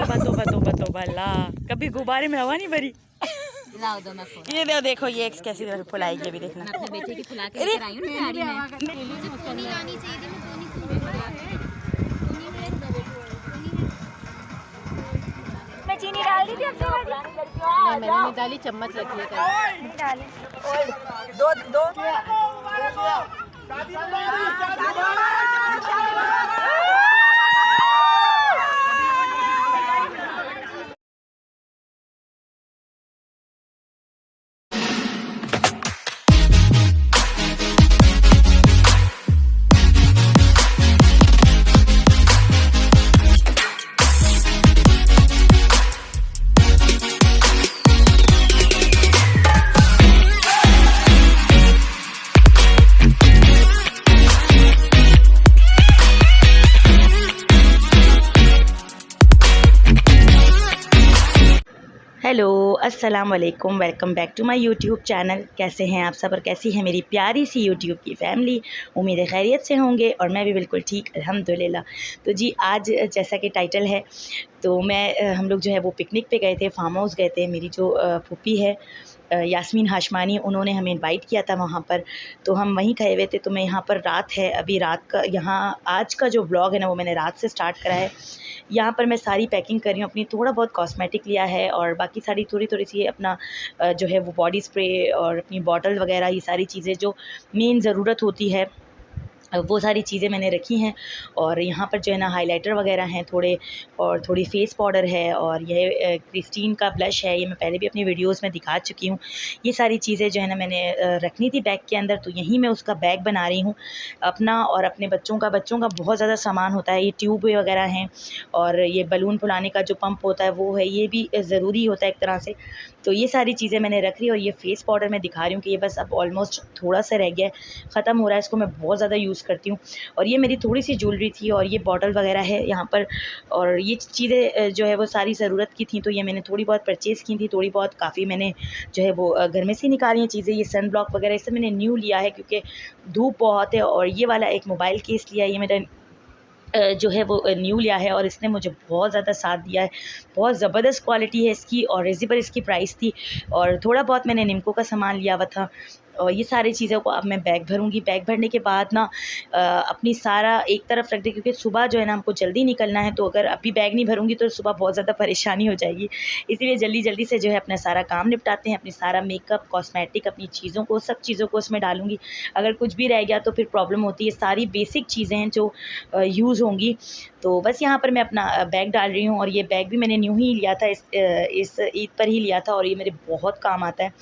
तोबा तोबा तोबा तोबा ला, कभी गुब्बारे में हवा नहीं भरी। ये देखो ये एक कैसी फुलाएगी अभी देखना। मैं अपने बेटे की फुला के लेकर आई हूं ना गाड़ी में। मैं चीनी डाल दी थी अब तो मैंने नहीं डाली, चम्मच रखी है नहीं डाली। दो हेलो अस्सलाम वालेकुम, welcome back to my YouTube channel. कैसे हैं आप सब और कैसी है मेरी प्यारी सी यूट्यूब की फैमिली। उम्मीद है खैरियत से होंगे और मैं भी बिल्कुल ठीक अल्हम्दुलिल्लाह। तो जी आज जैसा कि टाइटल है तो हम लोग जो है वो पिकनिक पे गए थे, फार्म हाउस गए थे। मेरी जो फूफी है यास्मीन हाशमानी, उन्होंने हमें इनवाइट किया था वहाँ पर, तो हम वहीं गए हुए थे। तो मैं यहाँ पर रात है अभी, रात का यहाँ आज का जो ब्लॉग है ना वो मैंने रात से स्टार्ट करा है। यहाँ पर मैं सारी पैकिंग कर रही हूँ अपनी, थोड़ा बहुत कॉस्मेटिक लिया है और बाकी सारी थोड़ी सी अपना जो है वो बॉडी स्प्रे और अपनी बॉटल वगैरह, ये सारी चीज़ें जो मेन ज़रूरत होती है वो सारी चीज़ें मैंने रखी हैं। और यहाँ पर जो है ना हाइलाइटर वगैरह हैं थोड़े, और थोड़ी फेस पाउडर है, और ये क्रिस्टीन का ब्लश है, ये मैं पहले भी अपनी वीडियोस में दिखा चुकी हूँ। ये सारी चीज़ें जो है ना मैंने रखनी थी बैग के अंदर, तो यहीं मैं उसका बैग बना रही हूँ अपना और अपने बच्चों का बहुत ज़्यादा सामान होता है। ये ट्यूब वगैरह हैं और ये बलून फुलाने का जो पंप होता है वो है, ये भी ज़रूरी होता है एक तरह से। तो ये सारी चीज़ें मैंने रख ली। और ये फेस पाउडर मैं दिखा रही हूँ कि ये बस अब ऑलमोस्ट थोड़ा सा रह गया है, ख़त्म हो रहा है। इसको मैं बहुत ज़्यादा यूज़ करती हूँ। और ये मेरी थोड़ी सी ज्वेलरी थी और ये बॉटल वगैरह है यहाँ पर, और ये चीज़ें जो है वो सारी ज़रूरत की थी, तो ये मैंने थोड़ी बहुत परचेज़ की थी। थोड़ी बहुत काफ़ी मैंने जो है वो घर में से निकाली हैं चीज़ें। ये सन ब्लॉक वगैरह इसे मैंने न्यू लिया है क्योंकि धूप बहुत है। और ये वाला एक मोबाइल केस लिया है, ये मेरा जो है वो न्यू लिया है और इसने मुझे बहुत ज़्यादा साथ दिया है। बहुत ज़बरदस्त क्वालिटी है इसकी और रिजनेबल इसकी प्राइस थी। और थोड़ा बहुत मैंने निम्को का सामान लिया हुआ था। और ये सारी चीज़ों को अब मैं बैग भरूंगी। बैग भरने के बाद ना अपनी सारा एक तरफ रख दे, क्योंकि सुबह जो है ना हमको जल्दी निकलना है। तो अगर अभी बैग नहीं भरूंगी तो सुबह बहुत ज़्यादा परेशानी हो जाएगी, इसीलिए जल्दी जल्दी से जो है अपना सारा काम निपटाते हैं। अपनी सारा मेकअप, कॉस्मेटिक, अपनी चीज़ों को, सब चीज़ों को उसमें डालूंगी। अगर कुछ भी रह गया तो फिर प्रॉब्लम होती है। सारी बेसिक चीज़ें हैं जो यूज़ होंगी। तो बस यहाँ पर मैं अपना बैग डाल रही हूँ। और ये बैग भी मैंने न्यू ही लिया था, इस ईद पर ही लिया था और ये मेरे बहुत काम आता है।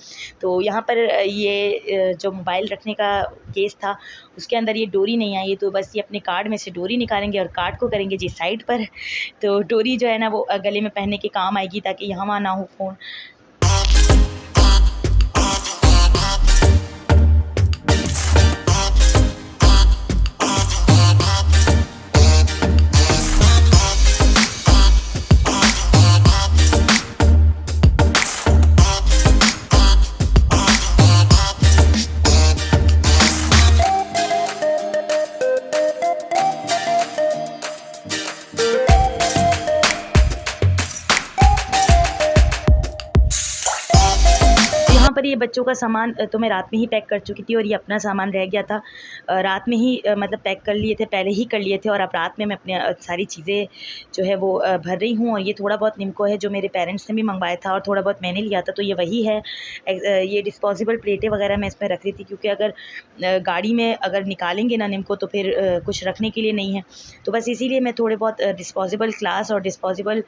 तो यहाँ पर ये जो मोबाइल रखने का केस था उसके अंदर ये डोरी नहीं आई है, तो बस ये अपने कार्ड में से डोरी निकालेंगे और कार्ड को करेंगे जी साइड पर। तो डोरी जो है ना वो गले में पहनने के काम आएगी ताकि यहाँ वहाँ ना हो फ़ोन। पर ये बच्चों का सामान तो मैं रात में ही पैक कर चुकी थी और ये अपना सामान रह गया था, रात में ही मतलब पैक कर लिए थे, पहले ही कर लिए थे। और अब रात में मैं अपने सारी चीज़ें जो है वो भर रही हूँ। और ये थोड़ा बहुत निम्को है जो मेरे पेरेंट्स ने भी मंगवाया था और थोड़ा बहुत मैंने लिया था, तो ये वही है। ये डिस्पोजेबल प्लेटें वगैरह मैं इसमें रख रही थी क्योंकि अगर गाड़ी में अगर निकालेंगे ना निम्को तो फिर कुछ रखने के लिए नहीं है। तो बस इसीलिए मैं थोड़े बहुत डिस्पोजेबल ग्लास और डिस्पोजेबल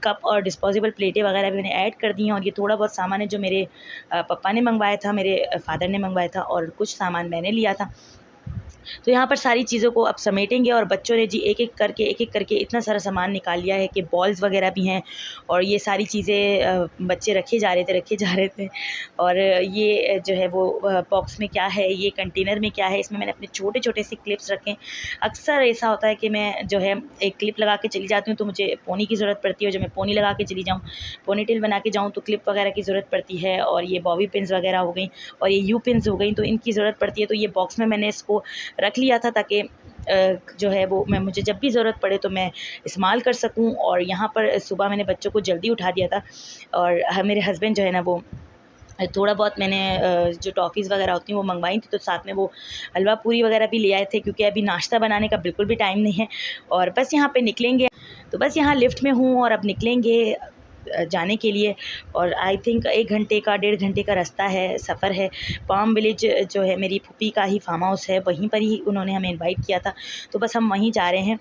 कप और डिस्पोजेबल प्लेटें वगैरह भी मैंने ऐड कर दी हैं। और ये थोड़ा बहुत सामान है जो मेरे पापा ने मंगवाया था, मेरे फादर ने मंगवाया था, और कुछ सामान मैंने लिया था। तो यहाँ पर सारी चीज़ों को अब समेटेंगे। और बच्चों ने जी एक एक करके इतना सारा सामान निकाल लिया है कि बॉल्स वगैरह भी हैं। और ये सारी चीज़ें बच्चे रखे जा रहे थे। और ये जो है वो बॉक्स में क्या है, ये कंटेनर में क्या है, इसमें मैंने अपने छोटे छोटे से क्लिप्स रखे। अक्सर ऐसा होता है कि मैं जो है एक क्लिप लगा के चली जाती हूँ तो मुझे पोनी की ज़रूरत पड़ती है। जब मैं पोनी लगा के चली जाऊँ, पोनी टेल बना के जाऊँ तो क्लिप वगैरह की ज़रूरत पड़ती है। और ये बॉबी पिन्स वगैरह हो गई और ये यू पिन्स हो गई, तो इनकी ज़रूरत पड़ती है। तो ये बॉक्स में मैंने इसको रख लिया था ताकि जो है वो मैं मुझे जब भी ज़रूरत पड़े तो मैं इस्तेमाल कर सकूं। और यहाँ पर सुबह मैंने बच्चों को जल्दी उठा दिया था और मेरे हस्बैंड जो है ना वो थोड़ा बहुत मैंने जो टॉफ़ीज़ वगैरह होती हैं वो मंगवाई थी, तो साथ में वो हलवा पूरी वगैरह भी ले आए थे, क्योंकि अभी नाश्ता बनाने का बिल्कुल भी टाइम नहीं है। और बस यहाँ पे निकलेंगे, तो बस यहाँ लिफ्ट में हूँ और अब निकलेंगे जाने के लिए। और आई थिंक 1 घंटे का 1.5 घंटे का रास्ता है, सफ़र है। पाम विलेज जो है मेरी फूफी का ही फार्म हाउस है, वहीं पर ही उन्होंने हमें इनवाइट किया था, तो बस हम वहीं जा रहे हैं।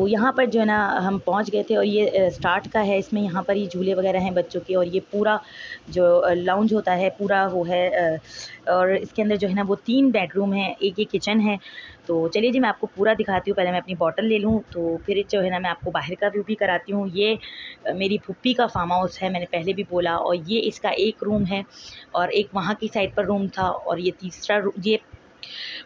यहाँ पर जो है ना हम पहुँच गए थे और ये स्टार्ट का है, इसमें यहाँ पर ही झूले वगैरह हैं बच्चों के, और ये पूरा जो लाउंज होता है पूरा वो है। और इसके अंदर जो है ना वो 3 बेडरूम हैं, एक ये किचन है। तो चलिए जी मैं आपको पूरा दिखाती हूँ। पहले मैं अपनी बॉटल ले लूँ, तो फिर जो है ना मैं आपको बाहर का व्यू भी कराती हूँ। ये मेरी फूफी का फार्म हाउस है, मैंने पहले भी बोला, और ये इसका एक रूम है और एक वहाँ की साइड पर रूम था, और ये तीसरा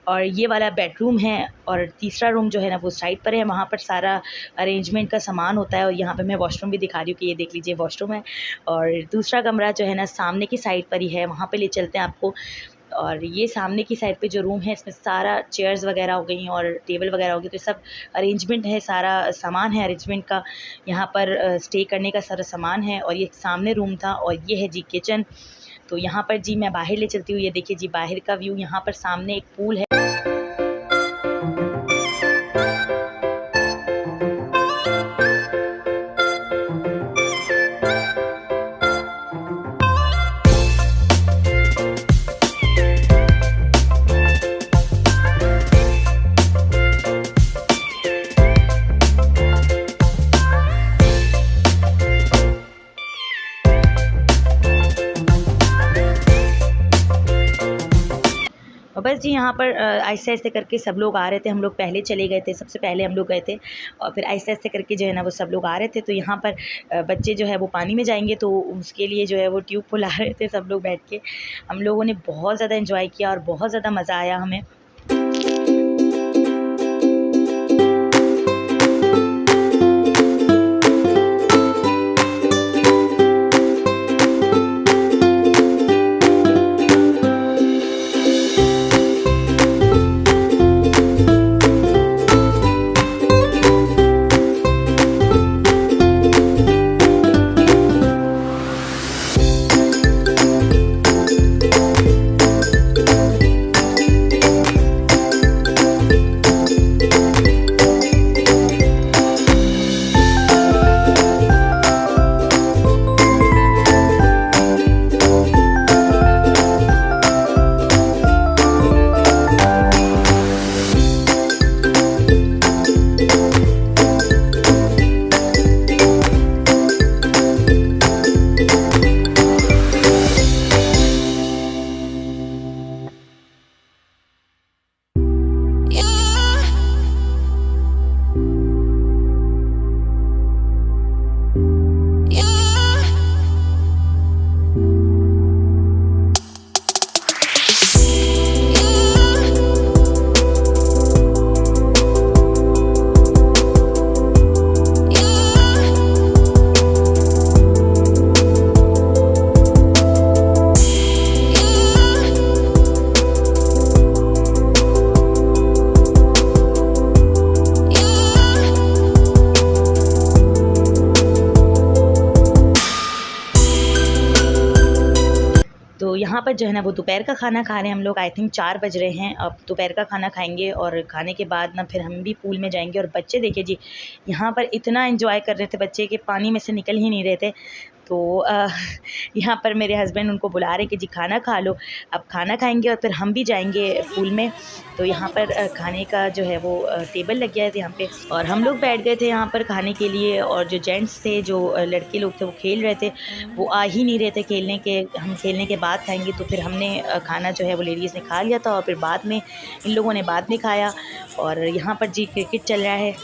ये वाला बेडरूम है, और तीसरा रूम जो है ना वो साइड पर है, वहाँ पर सारा अरेंजमेंट का सामान होता है। और यहाँ पे मैं वॉशरूम भी दिखा रही हूँ कि ये देख लीजिए वॉशरूम है। और दूसरा कमरा जो है ना सामने की साइड पर ही है, वहाँ पे ले चलते हैं आपको। और ये सामने की साइड पे जो रूम है इसमें सारा चेयर्स वगैरह हो गई और टेबल वगैरह हो गई, तो सब अरेंजमेंट है, सारा सामान है अरेंजमेंट का। यहाँ पर स्टे करने का सारा सामान है। और ये सामने रूम था, और ये है जी किचन। तो यहाँ पर जी मैं बाहर ले चलती हूँ। ये देखिए जी बाहर का व्यू, यहाँ पर सामने एक पूल है। और बस जी यहाँ पर आहिस्ते आहिस्ते करके सब लोग आ रहे थे। हम लोग पहले चले गए थे, सबसे पहले हम लोग गए थे, और फिर आहिस्ते आहिस्ते करके जो है ना वो सब लोग आ रहे थे। तो यहाँ पर बच्चे जो है वो पानी में जाएंगे, तो उसके लिए जो है वो ट्यूब फुला रहे थे सब लोग बैठ के। हम लोगों ने बहुत ज़्यादा इन्जॉय किया और बहुत ज़्यादा मज़ा आया हमें। पर जो है ना वो दोपहर का खाना खा रहे हैं हम लोग। आई थिंक 4 बज रहे हैं। अब दोपहर का खाना खाएंगे और खाने के बाद ना फिर हम भी पूल में जाएंगे। और बच्चे देखिए जी, यहाँ पर इतना एंजॉय कर रहे थे बच्चे कि पानी में से निकल ही नहीं रहे थे। तो यहाँ पर मेरे हस्बैंड उनको बुला रहे कि जी खाना खा लो। अब खाना खाएंगे और फिर हम भी जाएंगे पूल में। तो यहाँ पर खाने का जो है वो टेबल लग गया है यहाँ पे, और हम लोग बैठ गए थे यहाँ पर खाने के लिए। और जो जेंट्स थे, जो लड़के लोग थे, वो खेल रहे थे, वो आ ही नहीं रहे थे खेलने के। हम खेलने के बाद खाएंगे। तो फिर हमने खाना जो है वो लेडीज़ ने खा लिया था, और फिर बाद में इन लोगों ने बाद में खाया। और यहाँ पर जी क्रिकेट चल रहा है।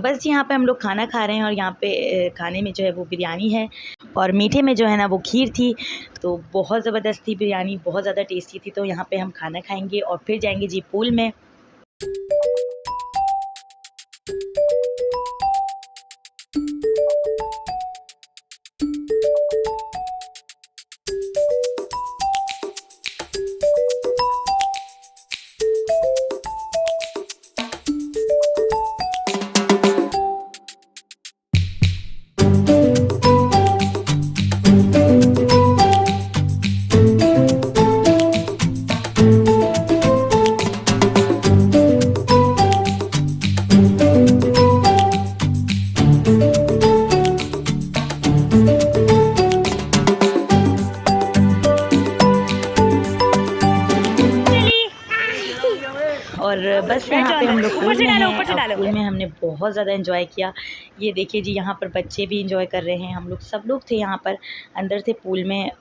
बस यहाँ पे हम लोग खाना खा रहे हैं। और यहाँ पे खाने में जो है वो बिरयानी है, और मीठे में जो है ना वो खीर थी। तो बहुत ज़बरदस्त थी बिरयानी, बहुत ज़्यादा टेस्टी थी। तो यहाँ पे हम खाना खाएंगे और फिर जाएंगे जी पूल में। और बस यहाँ पे हम लोग पूल में हैं। और पूल में हमने बहुत ज़्यादा एंजॉय किया। ये देखिए जी, यहाँ पर बच्चे भी एंजॉय कर रहे हैं। हम लोग सब लोग थे यहाँ पर, अंदर थे पूल में।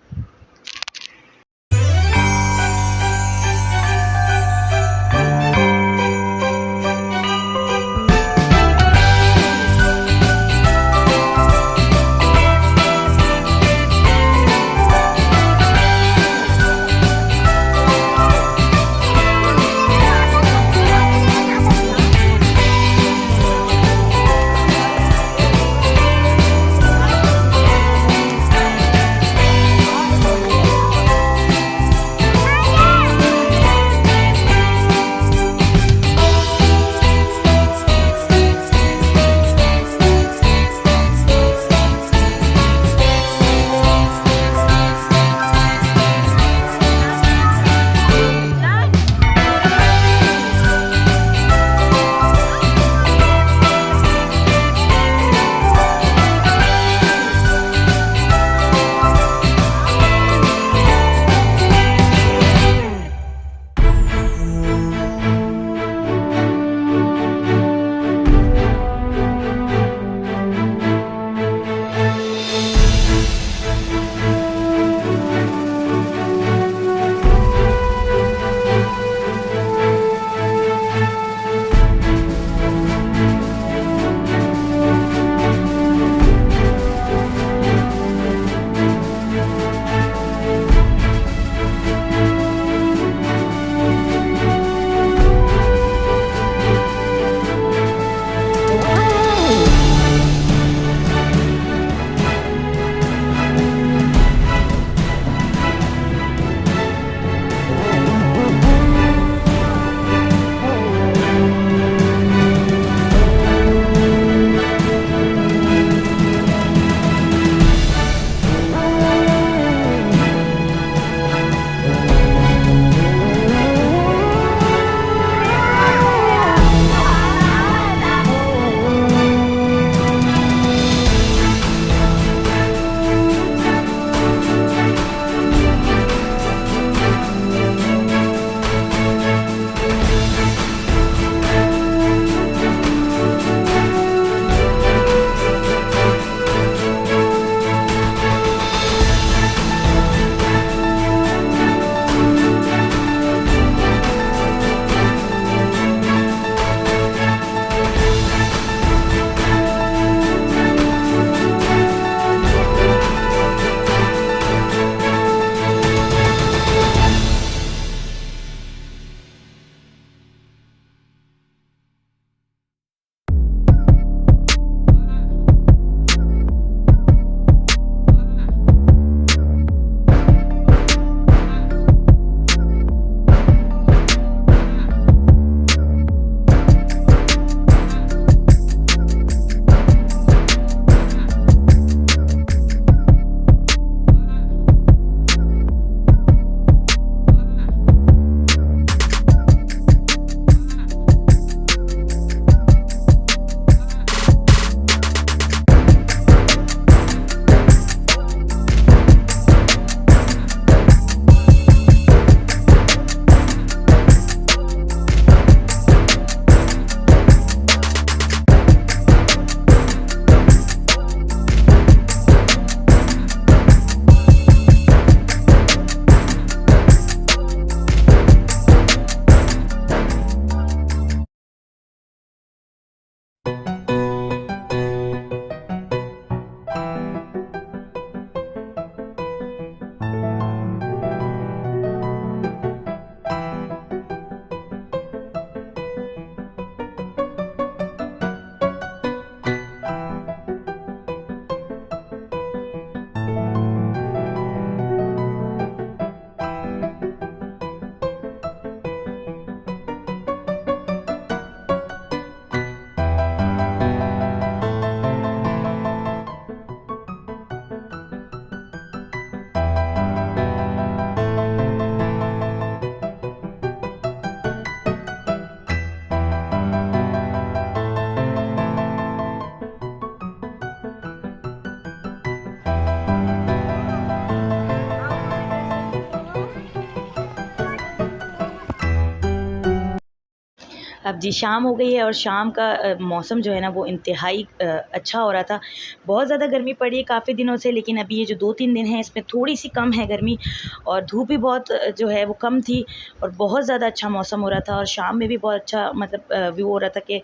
अब जी शाम हो गई है और शाम का मौसम जो है ना वो इंतहाई अच्छा हो रहा था। बहुत ज़्यादा गर्मी पड़ी है काफ़ी दिनों से, लेकिन अभी ये जो 2-3 दिन हैं इसमें थोड़ी-सी कम है गर्मी, और धूप भी बहुत जो है वो कम थी, और बहुत ज़्यादा अच्छा मौसम हो रहा था। और शाम में भी बहुत अच्छा मतलब व्यू हो रहा था कि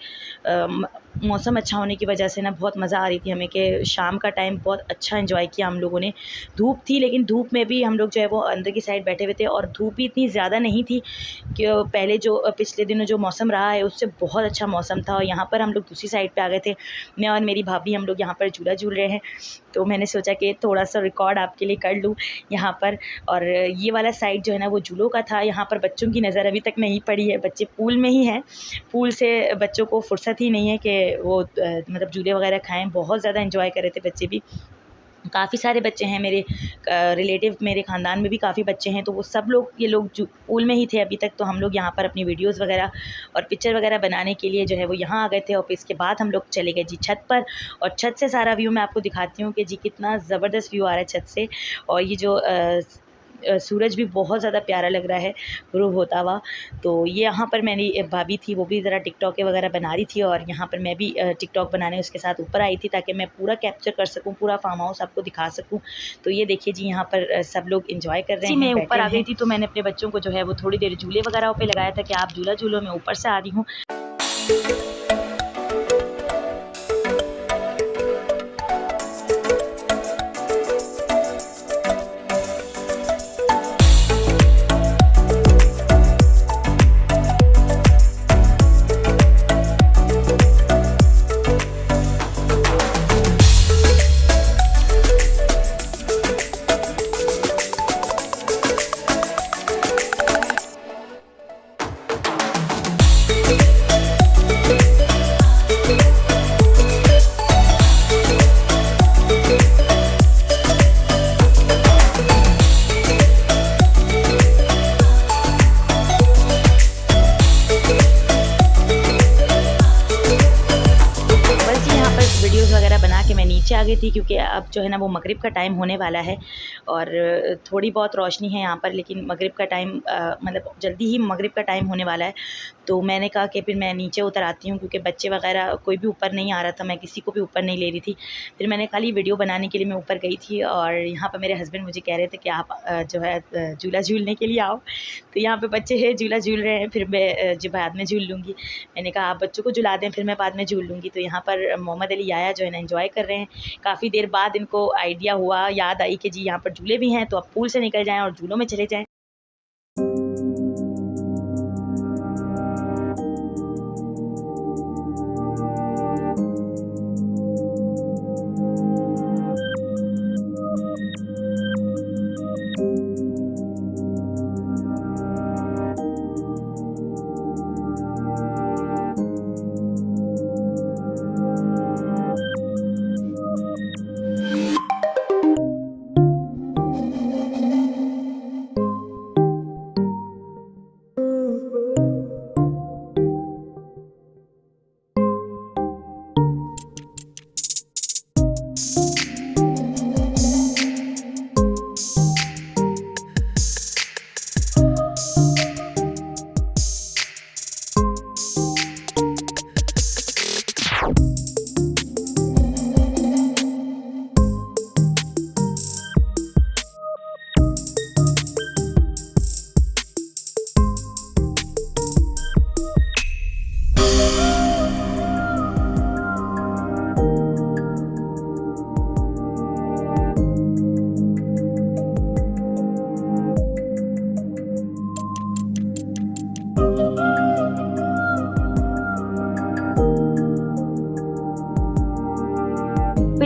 मौसम अच्छा होने की वजह से ना बहुत मज़ा आ रही थी हमें कि शाम का टाइम बहुत अच्छा एंजॉय किया हम लोगों ने। धूप थी, लेकिन धूप में भी हम लोग जो है वो अंदर की साइड बैठे हुए थे, और धूप भी इतनी ज़्यादा नहीं थी कि पहले जो पिछले दिनों जो मौसम रहा है उससे बहुत अच्छा मौसम था। और यहाँ पर हम लोग दूसरी साइड पे आ गए थे, मैं और मेरी भाभी हम लोग यहाँ पर झूला झूल रहे हैं। तो मैंने सोचा कि थोड़ा सा रिकॉर्ड आपके लिए कर लूँ यहाँ पर। और ये वाला साइड जो है ना वो झूलों का था। यहाँ पर बच्चों की नज़र अभी तक नहीं पड़ी है, बच्चे पूल में ही हैं। पूल से बच्चों को फुर्सत ही नहीं है कि वो मतलब झूले वगैरह खाएँ। बहुत ज़्यादा एंजॉय कर रहे थे बच्चे भी। काफ़ी सारे बच्चे हैं मेरे रिलेटिव, मेरे ख़ानदान में भी काफ़ी बच्चे हैं, तो वो सब लोग ये लोग जो पूल में ही थे अभी तक। तो हम लोग यहाँ पर अपनी वीडियोज़ वगैरह और पिक्चर वगैरह बनाने के लिए जो है वो यहाँ आ गए थे। और फिर इसके बाद हम लोग चले गए जी छत पर, और छत से सारा व्यू मैं आपको दिखाती हूँ कि जी कितना ज़बरदस्त व्यू आ रहा है छत से। और ये जो सूरज भी बहुत ज़्यादा प्यारा लग रहा है ग़ुरूब होता हुआ। तो ये यहाँ पर मेरी भाभी थी, वो भी ज़रा टिकटॉक वगैरह बना रही थी, और यहाँ पर मैं भी टिकटॉक बनाने उसके साथ ऊपर आई थी ताकि मैं पूरा कैप्चर कर सकूँ, पूरा फार्म हाउस आपको दिखा सकूँ। तो ये देखिए जी यहाँ पर सब लोग एंजॉय कर रहे हैं। मैं ऊपर आ गई थी, तो मैंने अपने बच्चों को जो है वो थोड़ी देर झूले वगैरह पे लगाया था कि आप झूला झूलो, मैं ऊपर से आ रही हूँ। वीडियोज़ वगैरह बना के मैं नीचे आ गई थी, क्योंकि अब जो है ना वो मगरिब का टाइम होने वाला है, और थोड़ी बहुत रोशनी है यहाँ पर, लेकिन मगरिब का टाइम मतलब जल्दी ही मगरिब का टाइम होने वाला है। तो मैंने कहा कि फिर मैं नीचे उतर आती हूँ, क्योंकि बच्चे वगैरह कोई भी ऊपर नहीं आ रहा था, मैं किसी को भी ऊपर नहीं ले रही थी। फिर मैंने खाली वीडियो बनाने के लिए मैं ऊपर गई थी, और यहाँ पर मेरे हस्बैंड मुझे कह रहे थे कि आप जो है झूला झूलने के लिए आओ। तो यहाँ पे बच्चे हैं झूला झूल रहे हैं, फिर मैं जो बाद में झूल लूँगी। मैंने कहा आप बच्चों को झुला दें, फिर मैं बाद में झूल लूँगी। तो यहाँ पर मोहम्मद अली आया जो है ना एंजॉय कर रहे हैं। काफ़ी देर बाद इनको आइडिया हुआ, याद आई कि जी यहाँ पर झूले भी हैं, तो अब पूल से निकल जाएँ और झूलों में चले जाएँ।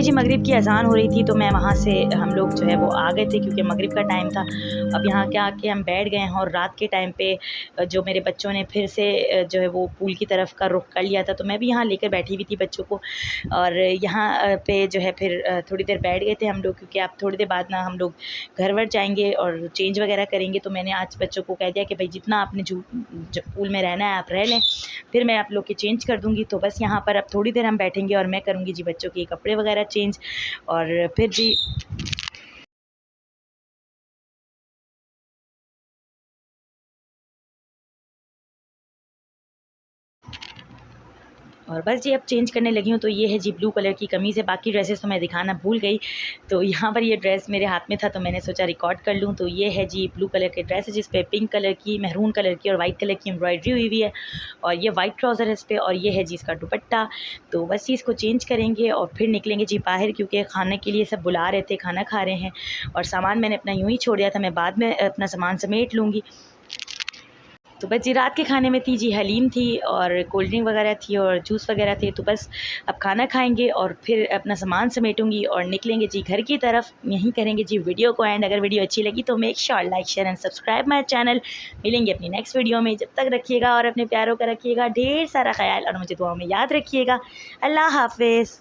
जी मगरिब की अज़ान हो रही थी, तो मैं वहाँ से हम लोग जो है वो आ गए थे, क्योंकि मगरिब का टाइम था। अब यहाँ के आके हम बैठ गए हैं, और रात के टाइम पे जो मेरे बच्चों ने फिर से जो है वो पूल की तरफ का रुख कर लिया था, तो मैं भी यहाँ लेकर बैठी हुई थी बच्चों को। और यहाँ पे जो है फिर थोड़ी देर बैठ गए थे हम लोग, क्योंकि अब थोड़ी देर बाद ना हम लोग घर वर जाएंगे और चेंज वगैरह करेंगे। तो मैंने आज बच्चों को कह दिया कि भाई जितना आपने पूल में रहना है आप रह लें, फिर मैं आप लोग के चेंज कर दूँगी। तो बस यहाँ पर अब थोड़ी देर हम बैठेंगे, और मैं करूँगी जी बच्चों के कपड़े वगैरह चेंज, और फिर जी और बस जी अब चेंज करने लगी हूँ। तो ये है जी ब्लू कलर की कमीज़ है, बाकी ड्रेसेस तो मैं दिखाना भूल गई। तो यहाँ पर ये ड्रेस मेरे हाथ में था तो मैंने सोचा रिकॉर्ड कर लूँ। तो ये है जी ब्लू कलर के ड्रेस है जिस पे पिंक कलर की, महरून कलर की और वाइट कलर की एम्ब्रॉयडरी हुई हुई है, और ये वाइट ट्राउज़र है इस पर, और ये है जी इसका दुपट्टा। तो बस जी इसको चेंज करेंगे और फिर निकलेंगे जी बाहर, क्योंकि खाने के लिए सब बुला रहे थे, खाना खा रहे हैं। और सामान मैंने अपना यूँ ही छोड़ दिया था, मैं बाद में अपना सामान समेट लूँगी। तो बस जी रात के खाने में थी जी हलीम थी और कोल्ड ड्रिंक वगैरह थी और जूस वगैरह थे। तो बस अब खाना खाएंगे और फिर अपना सामान समेटूंगी और निकलेंगे जी घर की तरफ। यहीं करेंगे जी वीडियो को एंड। अगर वीडियो अच्छी लगी तो make sure like share and subscribe my channel. मिलेंगे अपनी नेक्स्ट वीडियो में, जब तक रखिएगा और अपने प्यारों का रखिएगा ढेर सारा ख्याल और मुझे दुआओं में याद रखिएगा। अल्लाह हाफिज़।